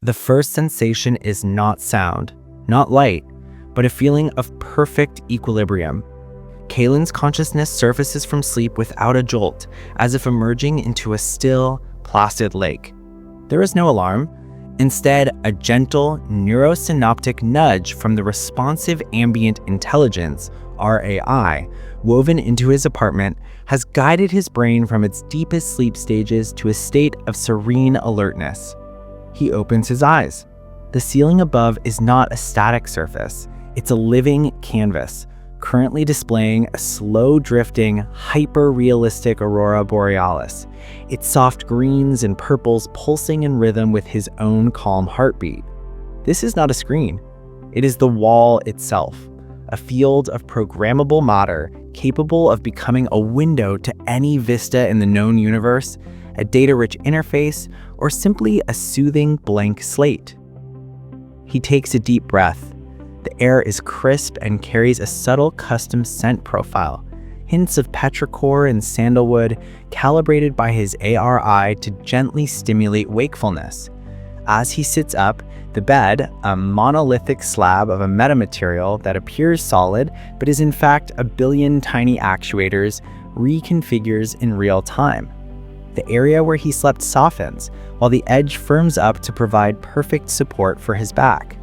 The first sensation is not sound, not light, but a feeling of perfect equilibrium. Kalen's consciousness surfaces from sleep without a jolt, as if emerging into a still, placid lake. There is no alarm. Instead, a gentle neurosynaptic nudge from the responsive ambient intelligence, RAI, woven into his apartment has guided his brain from its deepest sleep stages to a state of serene alertness. He opens his eyes. The ceiling above is not a static surface. It's a living canvas, currently displaying a slow-drifting, hyper-realistic aurora borealis, its soft greens and purples pulsing in rhythm with his own calm heartbeat. This is not a screen. It is the wall itself, a field of programmable matter capable of becoming a window to any vista in the known universe, a data-rich interface, or simply a soothing blank slate. He takes a deep breath. The air is crisp and carries a subtle custom scent profile, hints of petrichor and sandalwood calibrated by his ARI to gently stimulate wakefulness. As he sits up, the bed, a monolithic slab of a metamaterial that appears solid but is in fact a billion tiny actuators, reconfigures in real time. The area where he slept softens, while the edge firms up to provide perfect support for his back.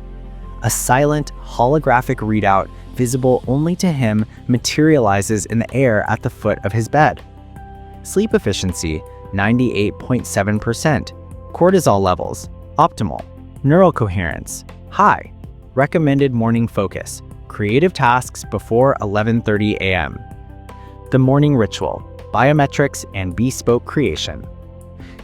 A silent, holographic readout, visible only to him, materializes in the air at the foot of his bed. Sleep efficiency, 98.7%. Cortisol levels, optimal. Neural coherence, high. Recommended morning focus, creative tasks before 11:30 a.m. The morning ritual, biometrics and bespoke creation.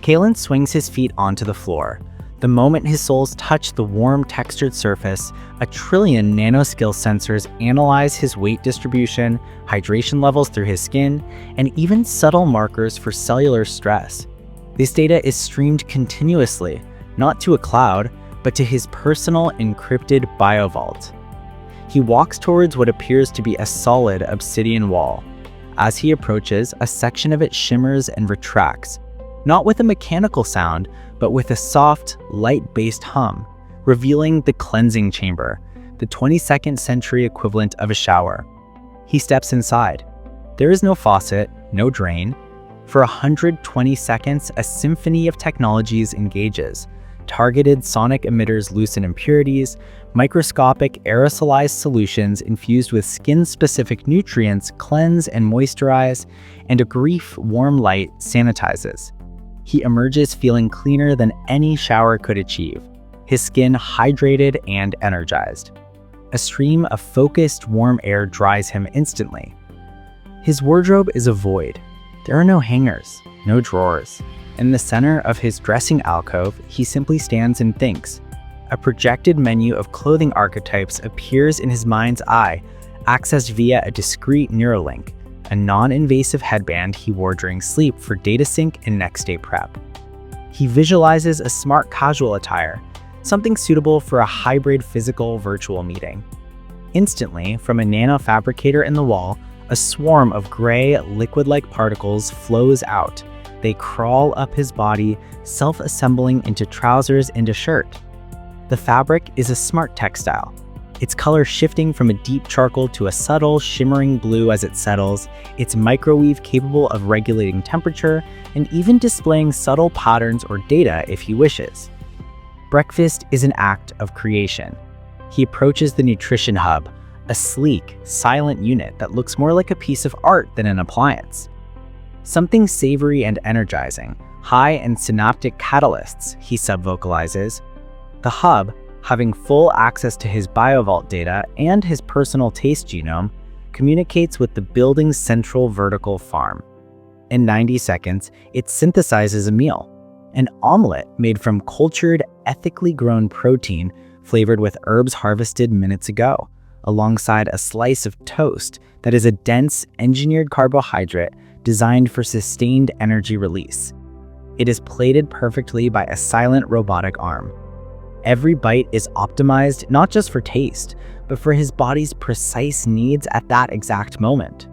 Kalen swings his feet onto the floor. The moment his soles touch the warm, textured surface, a trillion nanoscale sensors analyze his weight distribution, hydration levels through his skin, and even subtle markers for cellular stress. This data is streamed continuously, not to a cloud, but to his personal encrypted biovault. He walks towards what appears to be a solid obsidian wall. As he approaches, a section of it shimmers and retracts, not with a mechanical sound, but with a soft, light-based hum, revealing the cleansing chamber, the 22nd century equivalent of a shower. He steps inside. There is no faucet, no drain. For 120 seconds, a symphony of technologies engages. Targeted sonic emitters loosen impurities, microscopic aerosolized solutions infused with skin-specific nutrients cleanse and moisturize, and a brief, warm light sanitizes. He emerges feeling cleaner than any shower could achieve, his skin hydrated and energized. A stream of focused, warm air dries him instantly. His wardrobe is a void. There are no hangers, no drawers. In the center of his dressing alcove, he simply stands and thinks. A projected menu of clothing archetypes appears in his mind's eye, accessed via a discrete Neuralink, a non-invasive headband he wore during sleep for data sync and next-day prep. He visualizes a smart casual attire, something suitable for a hybrid physical-virtual meeting. Instantly, from a nanofabricator in the wall, a swarm of gray, liquid-like particles flows out. They crawl up his body, self-assembling into trousers and a shirt. The fabric is a smart textile, its color shifting from a deep charcoal to a subtle, shimmering blue as it settles, its microwave capable of regulating temperature and even displaying subtle patterns or data if he wishes. Breakfast is an act of creation. He approaches the nutrition hub, a sleek, silent unit that looks more like a piece of art than an appliance. Something savory and energizing, high in synaptic catalysts, he subvocalizes. The hub, having full access to his BioVault data and his personal taste genome, communicates with the building's central vertical farm. In 90 seconds, it synthesizes a meal, an omelet made from cultured, ethically grown protein flavored with herbs harvested minutes ago, alongside a slice of toast that is a dense, engineered carbohydrate designed for sustained energy release. It is plated perfectly by a silent robotic arm. Every bite is optimized not just for taste, but for his body's precise needs at that exact moment.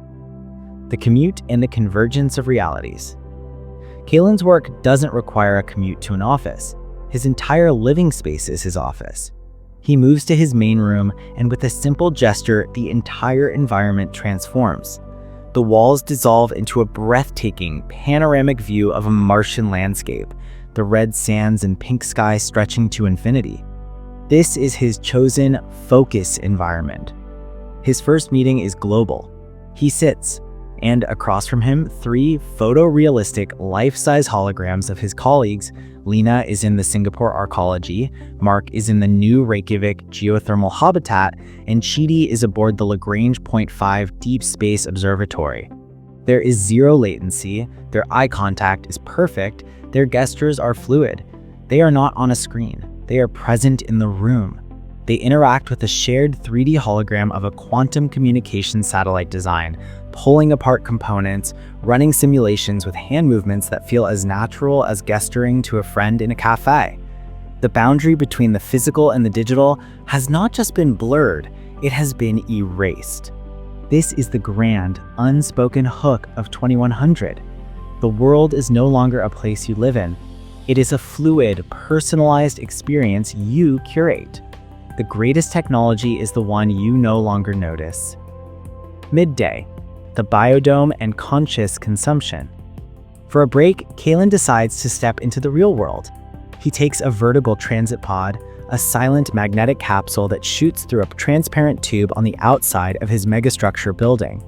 The commute and the convergence of realities. Kalen's work doesn't require a commute to an office. His entire living space is his office. He moves to his main room, and with a simple gesture, the entire environment transforms. The walls dissolve into a breathtaking, panoramic view of a Martian landscape, the red sands and pink sky stretching to infinity. This is his chosen focus environment. His first meeting is global. He sits, and across from him, 3 photorealistic life-size holograms of his colleagues. Lena is in the Singapore Arcology, Mark is in the new Reykjavik Geothermal Habitat, and Chidi is aboard the Lagrange Point 5 Deep Space Observatory. There is zero latency, their eye contact is perfect, their gestures are fluid. They are not on a screen, they are present in the room. They interact with a shared 3D hologram of a quantum communication satellite design, pulling apart components, running simulations with hand movements that feel as natural as gesturing to a friend in a cafe. The boundary between the physical and the digital has not just been blurred, it has been erased. This is the grand, unspoken hook of 2100. The world is no longer a place you live in. It is a fluid, personalized experience you curate. The greatest technology is the one you no longer notice. Midday, the biodome and conscious consumption. For a break, Kalen decides to step into the real world. He takes a vertical transit pod, a silent magnetic capsule that shoots through a transparent tube on the outside of his megastructure building.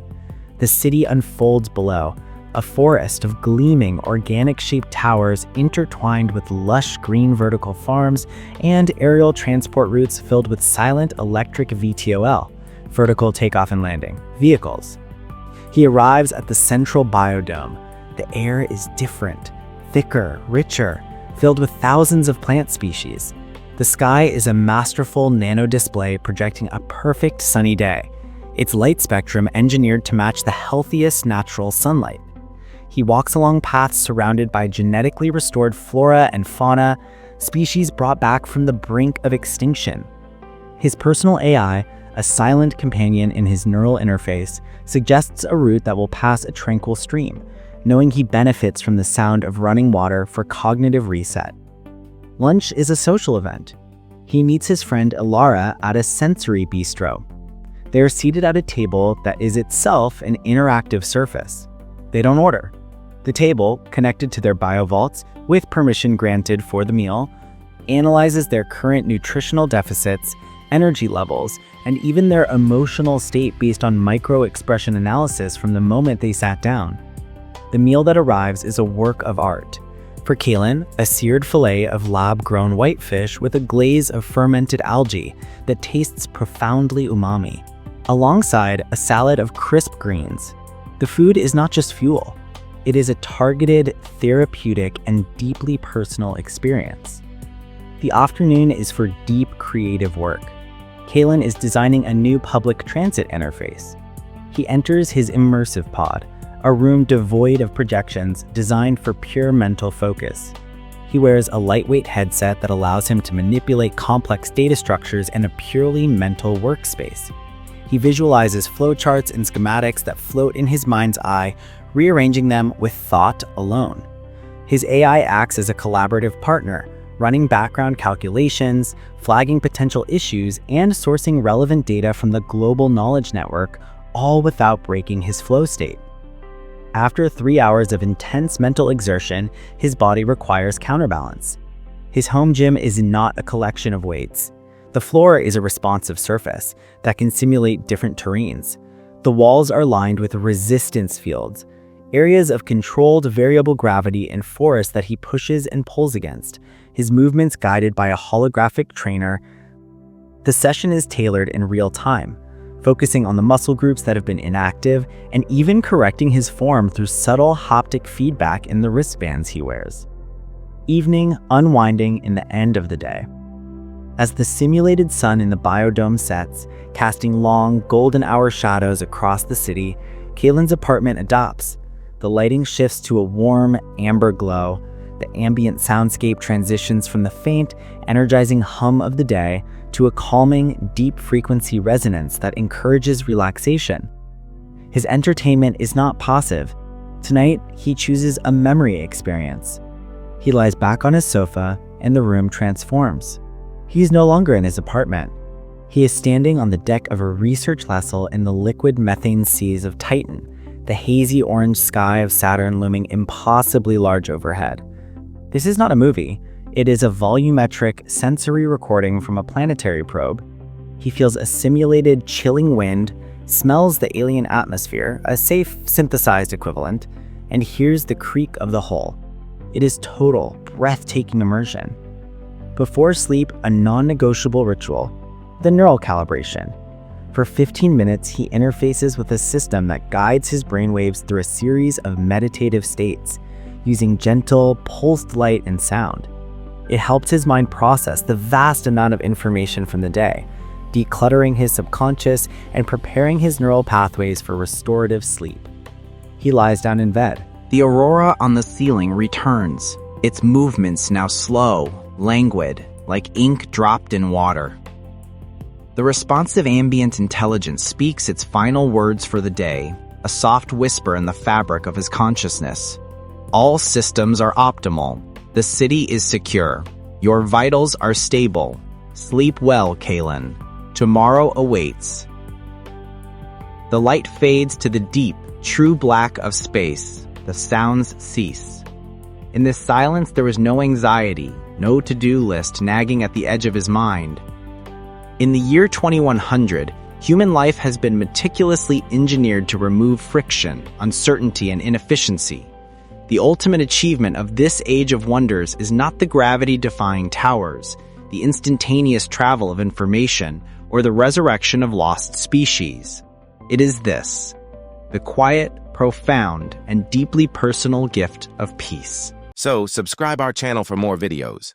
The city unfolds below, a forest of gleaming, organic-shaped towers intertwined with lush green vertical farms and aerial transport routes filled with silent electric VTOL, vertical takeoff and landing, vehicles. He arrives at the central biodome. The air is different, thicker, richer, filled with thousands of plant species. The sky is a masterful nano display projecting a perfect sunny day, its light spectrum engineered to match the healthiest natural sunlight. He walks along paths surrounded by genetically restored flora and fauna, species brought back from the brink of extinction. His personal AI, a silent companion in his neural interface, suggests a route that will pass a tranquil stream, knowing he benefits from the sound of running water for cognitive reset. Lunch is a social event. He meets his friend Ilara at a sensory bistro. They are seated at a table that is itself an interactive surface. They don't order. The table, connected to their biovaults with permission granted for the meal, analyzes their current nutritional deficits, energy levels, and even their emotional state based on micro-expression analysis from the moment they sat down. The meal that arrives is a work of art. For Kalen, a seared fillet of lab-grown whitefish with a glaze of fermented algae that tastes profoundly umami, alongside a salad of crisp greens. The food is not just fuel. It is a targeted, therapeutic, and deeply personal experience. The afternoon is for deep creative work. Kalen is designing a new public transit interface. He enters his immersive pod, a room devoid of projections designed for pure mental focus. He wears a lightweight headset that allows him to manipulate complex data structures in a purely mental workspace. He visualizes flowcharts and schematics that float in his mind's eye, rearranging them with thought alone. His AI acts as a collaborative partner, running background calculations, flagging potential issues, and sourcing relevant data from the global knowledge network, all without breaking his flow state. After 3 hours of intense mental exertion, his body requires counterbalance. His home gym is not a collection of weights. The floor is a responsive surface that can simulate different terrains. The walls are lined with resistance fields, areas of controlled variable gravity and force that he pushes and pulls against, his movements guided by a holographic trainer. The session is tailored in real time, focusing on the muscle groups that have been inactive and even correcting his form through subtle haptic feedback in the wristbands he wears. Evening, unwinding in the end of the day. As the simulated sun in the biodome sets, casting long, golden hour shadows across the city, Kalen's apartment adopts. The lighting shifts to a warm, amber glow. The ambient soundscape transitions from the faint, energizing hum of the day to a calming, deep-frequency resonance that encourages relaxation. His entertainment is not passive. Tonight, he chooses a memory experience. He lies back on his sofa, and the room transforms. He is no longer in his apartment. He is standing on the deck of a research vessel in the liquid methane seas of Titan, the hazy orange sky of Saturn looming impossibly large overhead. This is not a movie. It is a volumetric sensory recording from a planetary probe. He feels a simulated chilling wind, smells the alien atmosphere, a safe synthesized equivalent, and hears the creak of the hull. It is total, breathtaking immersion. Before sleep, a non-negotiable ritual, the neural calibration. For 15 minutes, he interfaces with a system that guides his brainwaves through a series of meditative states, using gentle, pulsed light and sound. It helps his mind process the vast amount of information from the day, decluttering his subconscious and preparing his neural pathways for restorative sleep. He lies down in bed. The aurora on the ceiling returns, its movements now slow, languid, like ink dropped in water. The responsive ambient intelligence speaks its final words for the day, a soft whisper in the fabric of his consciousness. All systems are optimal. The city is secure. Your vitals are stable. Sleep well, Kalen. Tomorrow awaits. The light fades to the deep, true black of space. The sounds cease. In this silence, there is no anxiety, no to-do list nagging at the edge of his mind. In the year 2100, human life has been meticulously engineered to remove friction, uncertainty, and inefficiency. The ultimate achievement of this age of wonders is not the gravity-defying towers, the instantaneous travel of information, or the resurrection of lost species. It is this, the quiet, profound, and deeply personal gift of peace. So, subscribe our channel for more videos.